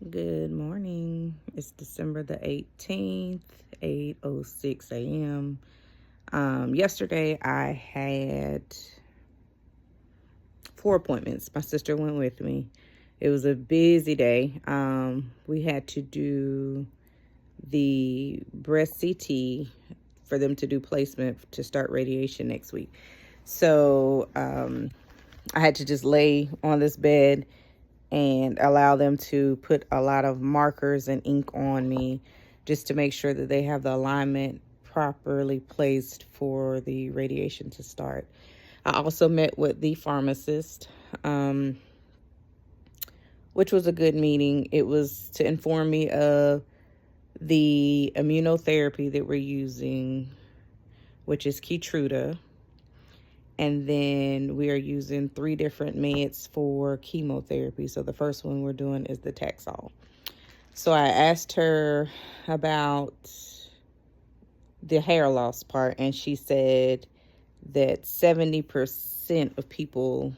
Good morning. It's December the 18th, 8:06 a.m. Yesterday I had 4 appointments. My sister went with me. It was a busy day. We had to do the breast CT for them to do placement to start radiation next week. So I had to just lay on this bed and allow them to put a lot of markers and ink on me just to make sure that they have the alignment properly placed for the radiation to start. I also met with the pharmacist, which was a good meeting. It was to inform me of the immunotherapy that we're using, which is Keytruda. And then we are using 3 different meds for chemotherapy. So the first one we're doing is the Taxol. So I asked her about the hair loss part, and she said that 70% of people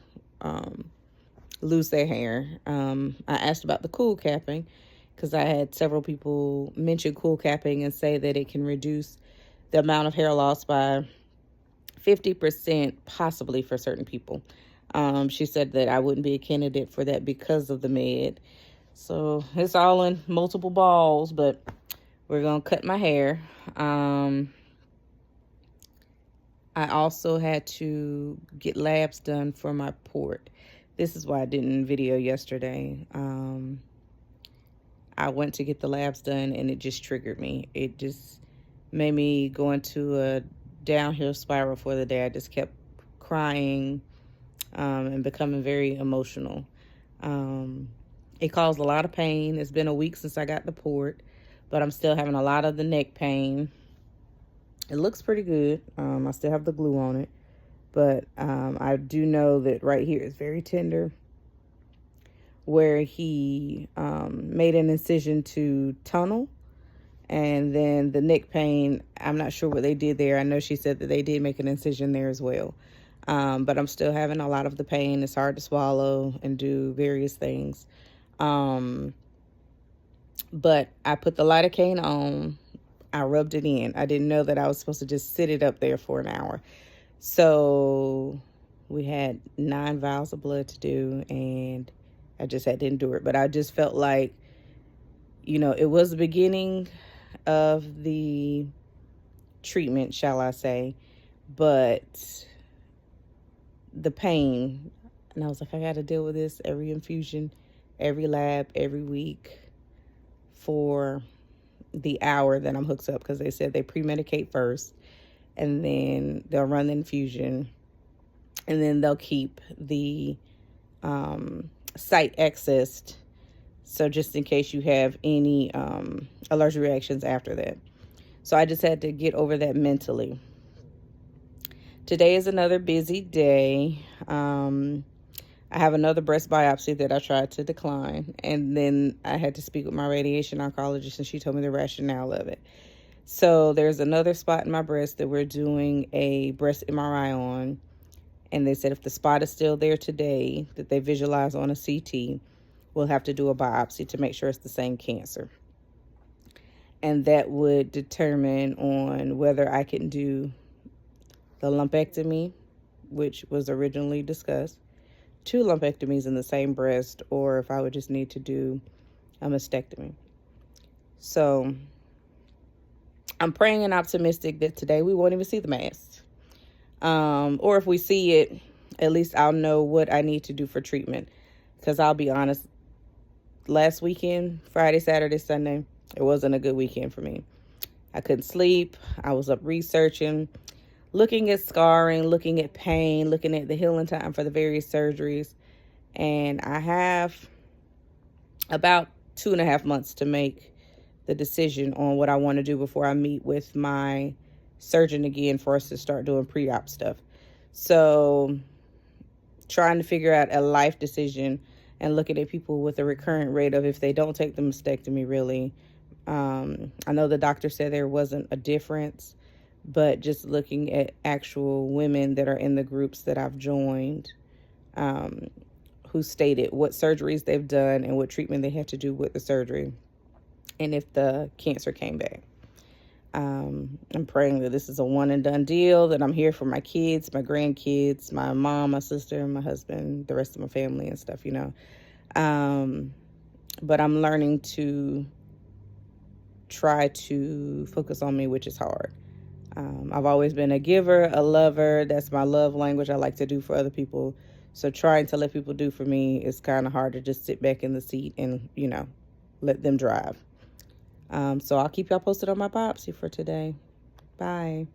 lose their hair. I asked about the cool capping because I had several people mention cool capping and say that it can reduce the amount of hair loss by 50%, possibly for certain people. She said that I wouldn't be a candidate for that because of the med. So it's all in multiple balls, but we're going to cut my hair. I also had to get labs done for my port. This is why I didn't video yesterday. I went to get the labs done and it just triggered me. It just made me go into a downhill spiral for the day. I just kept crying and becoming very emotional. It caused a lot of pain. It's been a week since I got the port, but I'm still having a lot of the neck pain. It looks pretty good. I still have the glue on it, but I do know that right here is very tender, where he made an incision to tunnel. And then the neck pain, I'm not sure what they did there. I know she said that they did make an incision there as well. But I'm still having a lot of the pain. It's hard to swallow and do various things. But I put the lidocaine on. I rubbed it in. I didn't know that I was supposed to just sit it up there for an hour. So we had 9 vials of blood to do, and I just didn't do it. But I just felt like, it was the beginning of the treatment, shall I say, but the pain, and I was like, I got to deal with this every infusion, every lab, every week for the hour that I'm hooked up, because they said they pre-medicate first, and then they'll run the infusion, and then they'll keep the site accessed. So just in case you have any allergic reactions after that. So I just had to get over that mentally. Today is another busy day. I have another breast biopsy that I tried to decline. And then I had to speak with my radiation oncologist, and she told me the rationale of it. So there's another spot in my breast that we're doing a breast MRI on. And they said if the spot is still there today, that they visualize on a CT, we'll have to do a biopsy to make sure it's the same cancer. And that would determine on whether I can do the lumpectomy, which was originally discussed, 2 lumpectomies in the same breast, or if I would just need to do a mastectomy. So I'm praying and optimistic that today we won't even see the mass. Or if we see it, at least I'll know what I need to do for treatment. Because I'll be honest, last weekend, Friday, Saturday, Sunday, it wasn't a good weekend for me. I couldn't sleep. I was up researching, looking at scarring, looking at pain, looking at the healing time for the various surgeries. And I have about 2.5 months to make the decision on what I want to do before I meet with my surgeon again for us to start doing pre-op stuff. So trying to figure out a life decision and looking at people with a recurrent rate of if they don't take the mastectomy, really. I know the doctor said there wasn't a difference, but just looking at actual women that are in the groups that I've joined, who stated what surgeries they've done and what treatment they had to do with the surgery, and if the cancer came back. I'm praying that this is a one and done deal, that I'm here for my kids, my grandkids, my mom, my sister, my husband, the rest of my family and stuff, you know. But I'm learning to try to focus on me, which is hard. I've always been a giver, a lover. That's my love language. I like to do for other people. So trying to let people do for me is kind of hard to just sit back in the seat and, you know, let them drive. So I'll keep y'all posted on my biopsy for today. Bye.